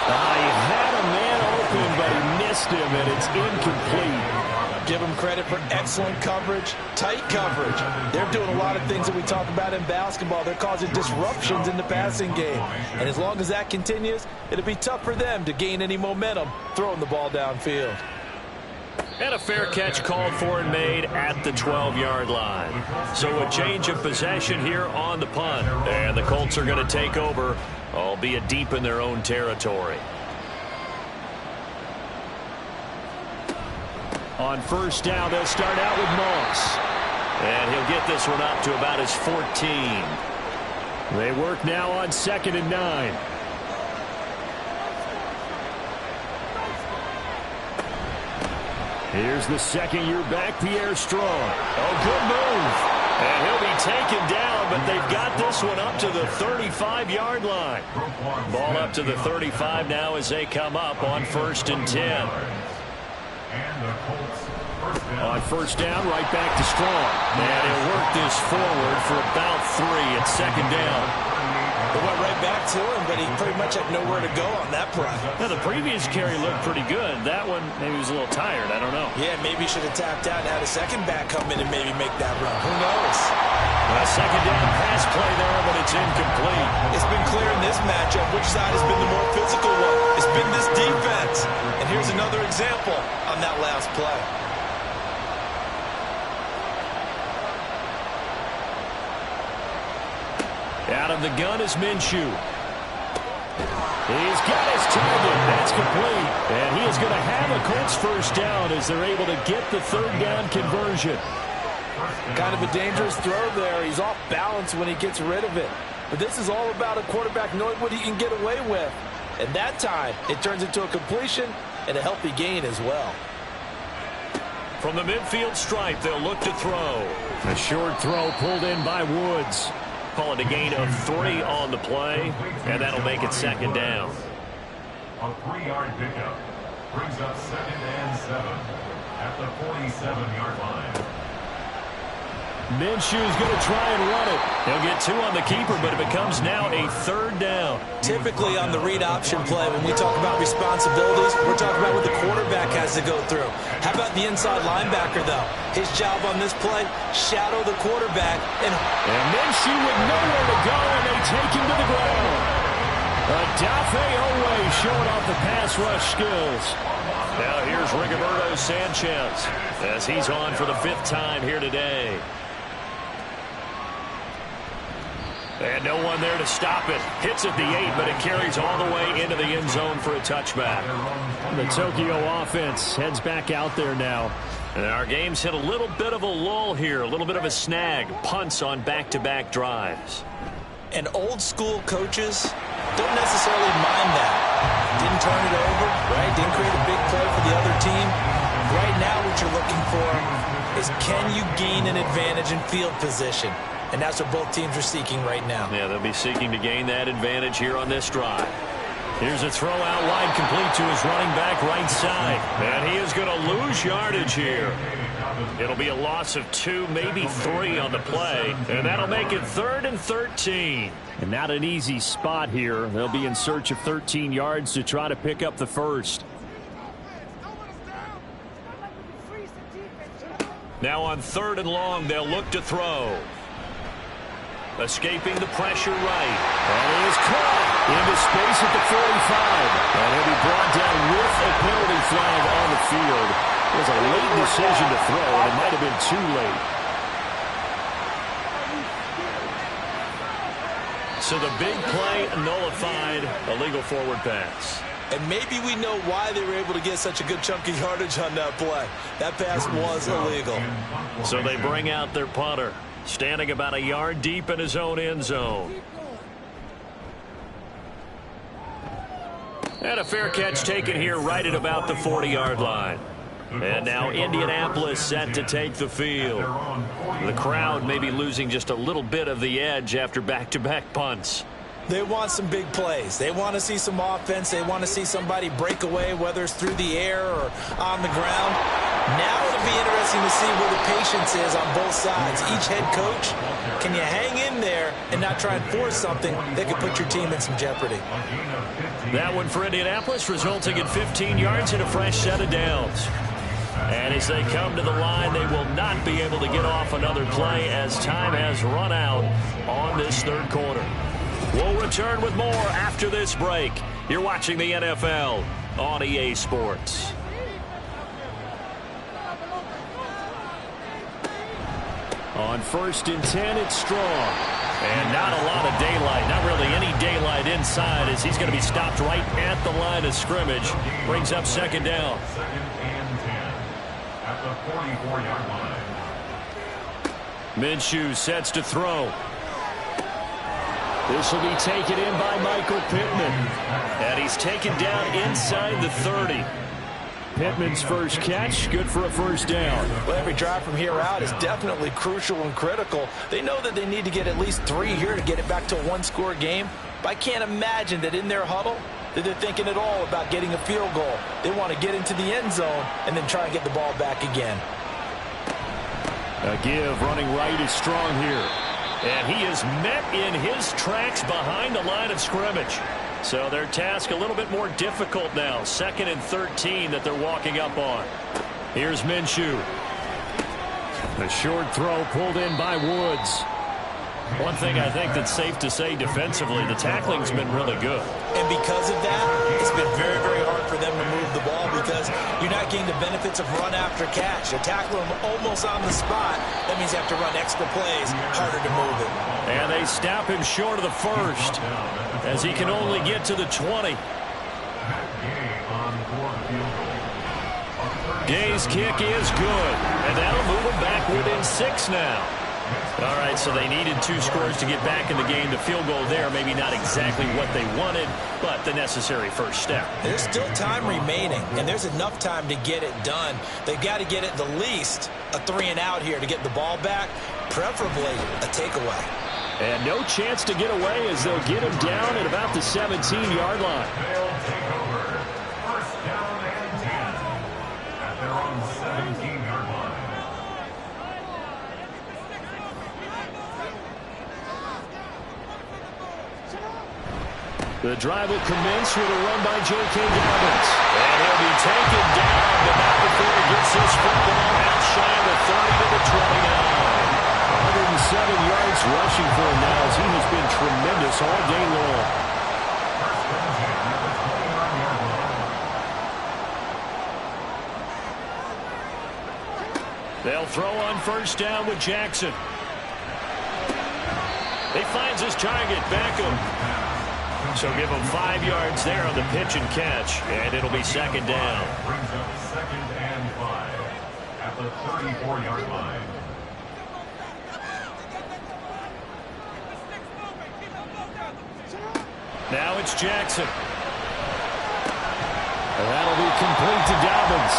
He had a man open, but he missed missed him, and it's incomplete. Give them credit for excellent coverage, tight coverage. They're doing a lot of things that we talk about in basketball. They're causing disruptions in the passing game. And as long as that continues, it'll be tough for them to gain any momentum throwing the ball downfield. And a fair catch called for and made at the 12-yard line. So a change of possession here on the punt. And the Colts are going to take over, albeit deep in their own territory. On first down, they'll start out with Moss. And he'll get this one up to about his 14. They work now on 2nd and 9. Here's the second-year back, Pierre Strong. Oh, good move. And he'll be taken down, but they've got this one up to the 35-yard line. Ball up to the 35 now as they come up on 1st and 10. On first down, right back to Strong. And he'll work this forward for about 3 at 2nd down. They went right back to him, but he pretty much had nowhere to go on that play. Now, the previous carry looked pretty good. That one, maybe he was a little tired. I don't know. Yeah, maybe he should have tapped out and had a second back come in and maybe make that run. Who knows? A second down pass play there, but it's incomplete. It's been clear in this matchup which side has been the more physical one. It's been this defense. And here's another example on that last play. Out of the gun is Minshew. He's got his target. That's complete. And he is going to have a Colts first down as they're able to get the 3rd down conversion. Kind of a dangerous throw there. He's off balance when he gets rid of it. But this is all about a quarterback knowing what he can get away with. And that time, it turns into a completion and a healthy gain as well. From the midfield stripe, they'll look to throw. A short throw pulled in by Woods. Call it a gain of 3 on the play, and that'll make it 2nd down. A 3-yard pickup brings up 2nd and 7 at the 47-yard line. Minshew's going to try and run it. He'll get 2 on the keeper, but it becomes now a 3rd down. Typically on the read option play, when we talk about responsibilities, we're talking about what the quarterback has to go through. How about the inside linebacker, though? His job on this play, shadow the quarterback. And Minshew with nowhere to go, and they take him to the ground. Adafe Owe showing off the pass rush skills. Now here's Rigoberto Sanchez as he's on for the 5th time here today. And no one there to stop it. Hits at the 8, but it carries all the way into the end zone for a touchback. The Tokyo offense heads back out there now. And our game's hit a little bit of a lull here, a little bit of a snag. Punts on back-to-back drives. And old school coaches don't necessarily mind that. Didn't turn it over, right? Didn't create a big play for the other team. Right now what you're looking for is can you gain an advantage in field position? And that's what both teams are seeking right now. Yeah, they'll be seeking to gain that advantage here on this drive. Here's a throw out wide complete to his running back right side. And he is going to lose yardage here. It'll be a loss of 2, maybe 3 on the play. And that'll make it 3rd and 13. And not an easy spot here. They'll be in search of 13 yards to try to pick up the first. Now on 3rd and long, they'll look to throw. Escaping the pressure right. And he is caught into space at the 45. And he'll be brought down with a penalty flag on the field. It was a late decision to throw, and it might have been too late. So the big play nullified, a legal forward pass. And maybe we know why they were able to get such a good chunk of yardage on that play. That pass was illegal. So they bring out their punter, standing about a yard deep in his own end zone. And a fair catch taken here right at about the 40-yard line. And now Indianapolis set to take the field. The crowd may be losing just a little bit of the edge after back-to-back punts. They want some big plays. They want to see some offense. They want to see somebody break away, whether it's through the air or on the ground. Now it'll be interesting to see where the patience is on both sides. Each head coach, can you hang in there and not try and force something that could put your team in some jeopardy? That one for Indianapolis, resulting in 15 yards and a fresh set of downs. And as they come to the line, they will not be able to get off another play as time has run out on this third quarter. We'll return with more after this break. You're watching the NFL on EA Sports. On 1st and 10, it's Strong. And not a lot of daylight, not really any daylight inside as he's going to be stopped right at the line of scrimmage. Brings up 2nd down. 2nd and 10 at the 44-yard line. Minshew sets to throw. This will be taken in by Michael Pittman. And he's taken down inside the 30. Pittman's first catch, good for a 1st down. Well, every drive from here out is definitely crucial and critical. They know that they need to get at least 3 here to get it back to a one-score game. But I can't imagine that in their huddle that they're thinking at all about getting a field goal. They want to get into the end zone and then try and get the ball back again. A give running right is Strong here. And he is met in his tracks behind the line of scrimmage. So their task a little bit more difficult now. 2nd and 13 that they're walking up on. Here's Minshew. The short throw pulled in by Woods. One thing I think that's safe to say defensively, the tackling's been really good. And because of that, it's been very, very hard for them to move the ball because you're not getting the benefits of run after catch. You tackle them almost on the spot. That means you have to run extra plays, harder to move it. And they stop him short of the 1st as he can only get to the 20. Gay's kick is good, and that'll move him back within 6 now. All right, so they needed 2 scores to get back in the game. The field goal there, maybe not exactly what they wanted, but the necessary first step. There's still time remaining, and there's enough time to get it done. They've got to get at the least a 3 and out here to get the ball back, preferably a takeaway. And no chance to get away as they'll get him down at about the 17-yard line. They'll take over 1st down and 10 at their own 17-yard line. The drive will commence with a run by J.K. Dobbins. And he'll be taken down, but not before he gets his football outside the 30 to the 29. 107 yards rushing for him now as he has been tremendous all day long. They'll throw on 1st down with Jackson. He finds his target, Beckham. So give him 5 yards there on the pitch and catch, and it'll be 2nd down. Brings up 2nd and 5 at the 34-yard line. Now it's Jackson. And that'll be complete to Dobbins.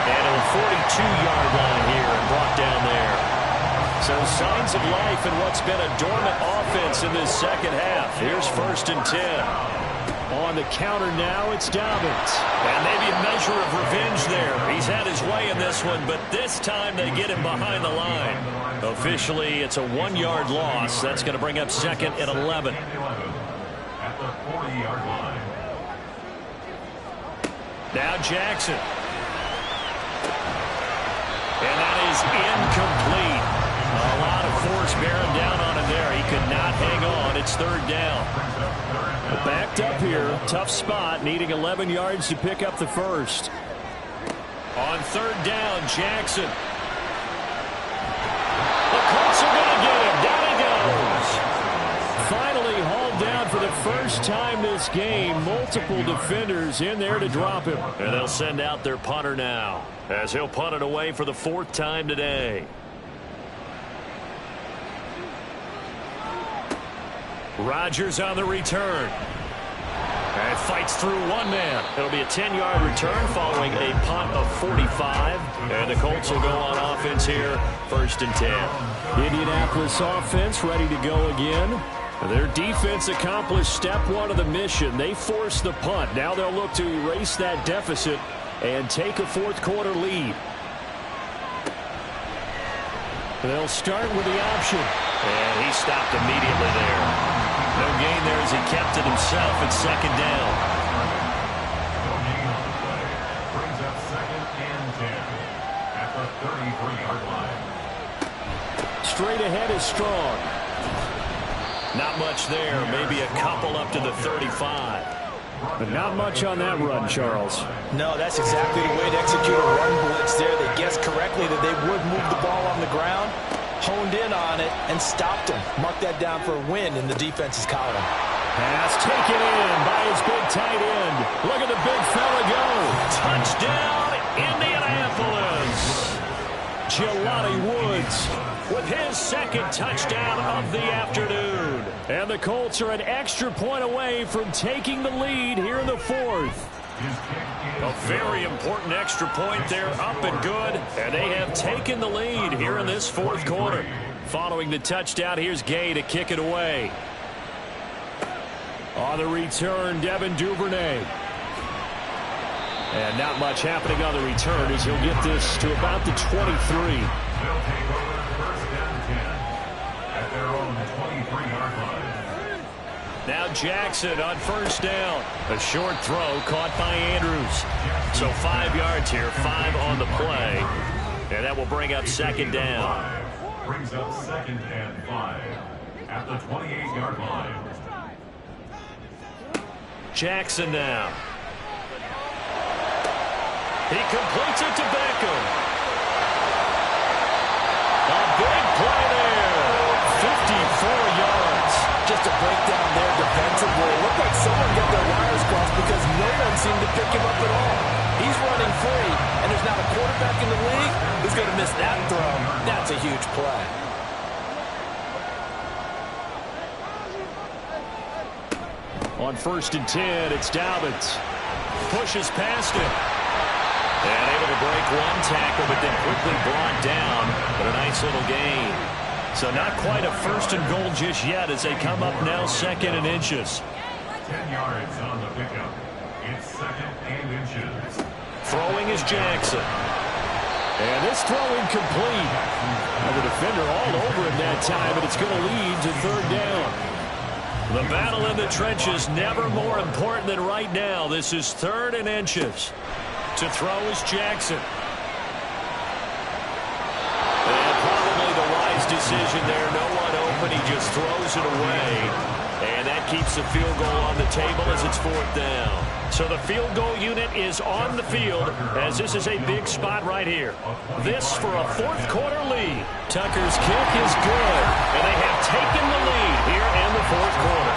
And a 42-yard line here and brought down there. So signs of life in what's been a dormant offense in this 2nd half. Here's 1st and 10. On the counter now, it's Dobbins. And maybe a measure of revenge there. He's had his way in this one, but this time they get him behind the line. Officially, it's a 1-yard loss. That's going to bring up 2nd and 11. At the 40-yard line. Now Jackson. And that is incomplete. A lot of force bearing down on him there. He could not hang on. It's 3rd down. Backed up here. Tough spot. Needing 11 yards to pick up the 1st. On 3rd down, Jackson. The Colts are going to get him. Down he goes. Finally hauled down for the first time this game. Multiple defenders in there to drop him. And they'll send out their punter now, as he'll punt it away for the 4th time today. Rodgers on the return. And fights through one man. It'll be a 10-yard return following a punt of 45. And the Colts will go on offense here, 1st and 10. Indianapolis offense ready to go again. Their defense accomplished step 1 of the mission. They forced the punt. Now they'll look to erase that deficit and take a 4th quarter lead. They'll start with the option. And he stopped immediately there. No gain there as he kept it himself at second down. No gain on the play. Brings up 2nd and 10 at the 33-yard line. Straight ahead is Strong. Not much there. Maybe a couple up to the 35. But not much on that run, Charles. No, that's exactly the way to execute a run blitz there. They guessed correctly that they would move the ball on the ground, honed in on it, and stopped him. Mark that down for a win in the defense's column. Pass taken in by his big tight end. Look at the big fella go. Touchdown, Indianapolis. Jelani Woods with his second touchdown of the afternoon. And the Colts are an extra point away from taking the lead here in the fourth. A very important extra point there, up and good. And they have taken the lead here in this fourth quarter. Following the touchdown, here's Gay to kick it away. On the return, Devin Duvernay. And not much happening on the return as he'll get this to about the 23. They'll take over 1st and 10 at their own 23-yard line. Now Jackson on first down. A short throw caught by Andrews. So 5 yards here, 5 on the play. And that will bring up second down. Brings up 2nd and 5 at the 28-yard line. Jackson now. He completes it to Beckham. A big play there. 54 yards. Just a breakdown there defensively. It looked like someone got their wires crossed because no one seemed to pick him up at all. He's running free, and there's not a quarterback in the league who's going to miss that throw. That's a huge play. On 1st and 10, it's Dobbins. Pushes past him. And able to break one tackle, but then quickly brought down. But a nice little gain. So not quite a 1st and goal just yet as they come up now 2nd and inches. 10 yards on the pickup. It's 2nd and inches. Throwing is Jackson. And this throw incomplete. And the defender all over him that time, but it's going to lead to 3rd down. The battle in the trenches never more important than right now. This is 3rd and inches. To throw is Jackson. And probably the wise decision there. No one open. He just throws it away. And that keeps the field goal on the table as it's 4th down. So the field goal unit is on the field as this is a big spot right here. This for a 4th quarter lead. Tucker's kick is good. And they have taken the lead here in the 4th quarter.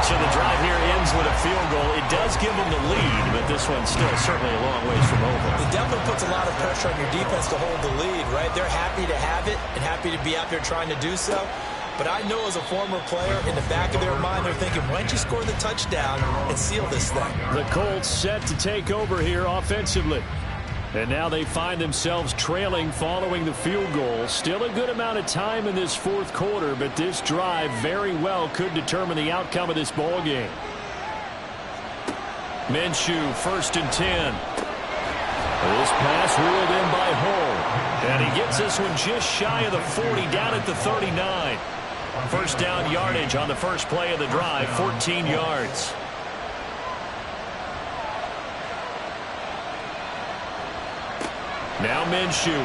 So the drive here ends with a field goal. It does give them the lead, but this one's still certainly a long ways from over. It definitely puts a lot of pressure on your defense to hold the lead, right? They're happy to have it and happy to be out there trying to do so. But I know as a former player, in the back of their mind, they're thinking, why don't you score the touchdown and seal this thing? The Colts set to take over here offensively. And now they find themselves trailing following the field goal. Still a good amount of time in this 4th quarter, but this drive very well could determine the outcome of this ball game. Minshew, 1st and 10. This pass reeled in by Hull. And he gets this one just shy of the 40, down at the 39. 1st down yardage on the first play of the drive, 14 yards. Now Minshew.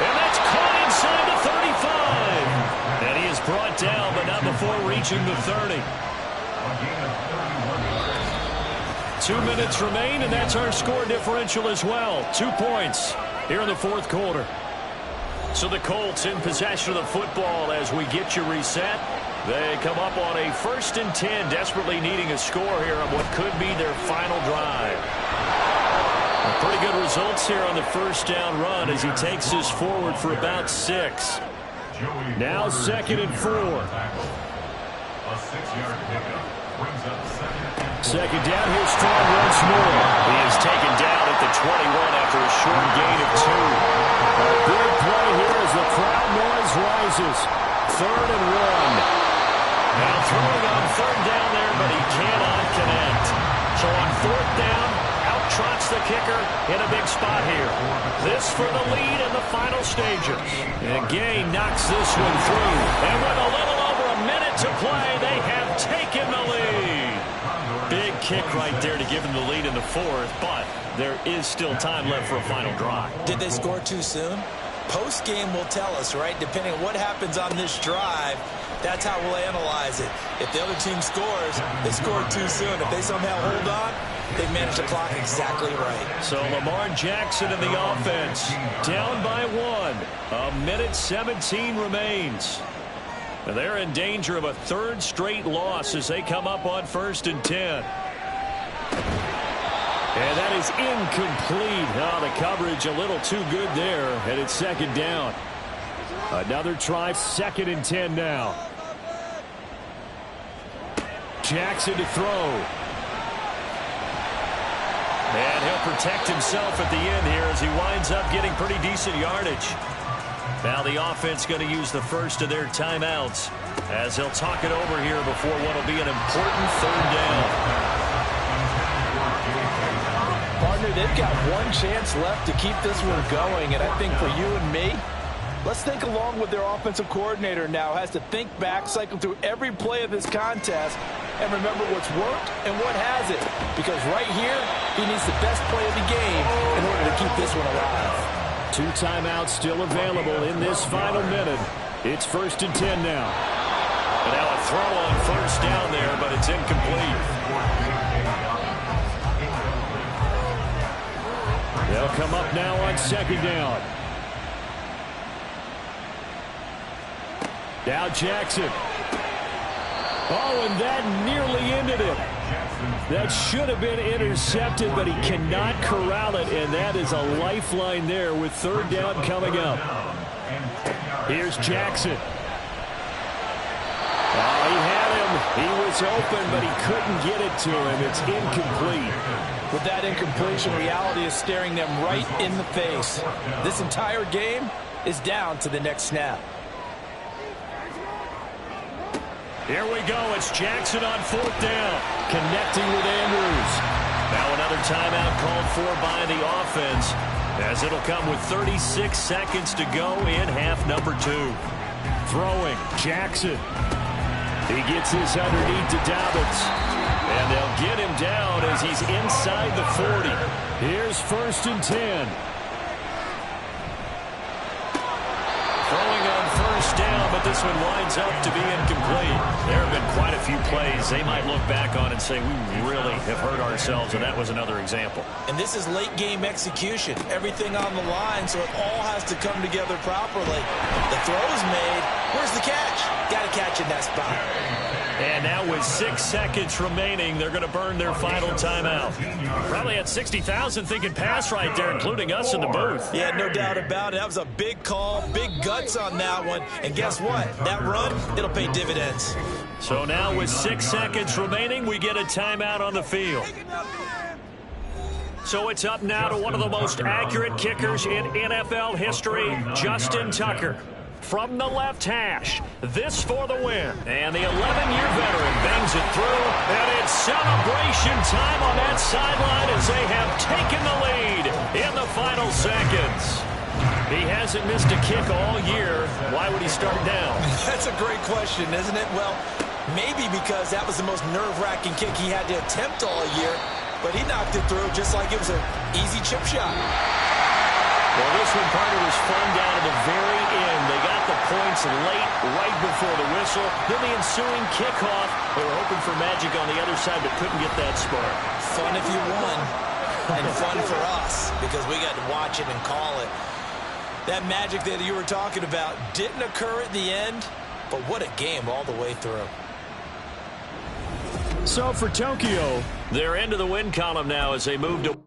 And that's caught inside the 35. And he is brought down, but not before reaching the 30. 2 minutes remain, and that's our score differential as well. 2 points here in the 4th quarter. So the Colts in possession of the football as we get you reset. They come up on a 1st and 10, desperately needing a score here on what could be their final drive. Pretty good results here on the 1st down run as he takes this forward for about 6. Now 2nd and 4. A 6-yard pickup brings up 2nd down, here's Strong once more. He is taken down at the 21 after a short gain of 2. A big play here as the crowd noise rises. 3rd and 1. Now throwing on 3rd down there, but he cannot connect. So on 4th down, out trots the kicker in a big spot here. This for the lead in the final stages. And Gay knocks this one through. And with a little over a minute to play, they have taken the lead. Big kick right there to give them the lead in the fourth, but there is still time left for a final drive. Did they score too soon? Post-game will tell us, right? Depending on what happens on this drive, that's how we'll analyze it. If the other team scores, they scored too soon. If they somehow hold on, they managed the clock exactly right. So Lamar Jackson in the offense, down by 1. 1:17 remains. And they're in danger of a third straight loss as they come up on 1st and 10. And that is incomplete. Oh, the coverage a little too good there, and it's 2nd down. Another try, 2nd and 10 now. Jackson to throw. And he'll protect himself at the end here as he winds up getting pretty decent yardage. Now the offense going to use the first of their timeouts as they'll talk it over here before what will be an important 3rd down. Partner, they've got one chance left to keep this one going, and I think for you and me, let's think along with their offensive coordinator now. Has to think back, cycle through every play of this contest, and remember what's worked and what hasn't. Because right here, he needs the best play of the game in order to keep this one alive. 2 timeouts still available in this final minute. It's 1st and 10 now. And now a throw on 1st down there, but it's incomplete. They'll come up now on 2nd down. Now Jackson. Oh, and that nearly ended it. That should have been intercepted, but he cannot corral it, and that is a lifeline there with 3rd down coming up. Here's Jackson. Oh, he had him. He was open, but he couldn't get it to him. It's incomplete. With that incompletion, reality is staring them right in the face. This entire game is down to the next snap. Here we go. It's Jackson on 4th down, connecting with Andrews. Now another timeout called for by the offense, as it'll come with 36 seconds to go in half number 2. Throwing, Jackson. He gets this underneath to Dobbins. And they'll get him down as he's inside the 40. Here's 1st and 10. Throwing on 1st down, but this one winds up to be incomplete. There have been quite a few plays they might look back on and say, we really have hurt ourselves, and that was another example. And this is late game execution. Everything on the line, so it all has to come together properly. The throw's made. Where's the catch? Got to catch in that spot. And now with 6 seconds remaining, they're going to burn their final timeout. Probably had 60,000 thinking pass right there, including us in the booth. Yeah, no doubt about it. That was a big call, big guts on that one. And guess what? That run, it'll pay dividends. So now with 6 seconds remaining, we get a timeout on the field. So it's up now to one of the most accurate kickers in NFL history, Justin Tucker. From the left hash, this for the win. And the 11-year veteran bangs it through, and it's celebration time on that sideline as they have taken the lead in the final seconds. He hasn't missed a kick all year. Why would he start now? That's a great question, isn't it? Well, maybe because that was the most nerve-wracking kick he had to attempt all year, but he knocked it through just like it was an easy chip shot. Well, this one, partner, was fun down to the very end. They got the points late, right before the whistle. Then the ensuing kickoff. They were hoping for magic on the other side, but couldn't get that spark. Fun if you won, and fun for us, because we got to watch it and call it. That magic that you were talking about didn't occur at the end, but what a game all the way through. So for Tokyo, they're into the win column now as they move to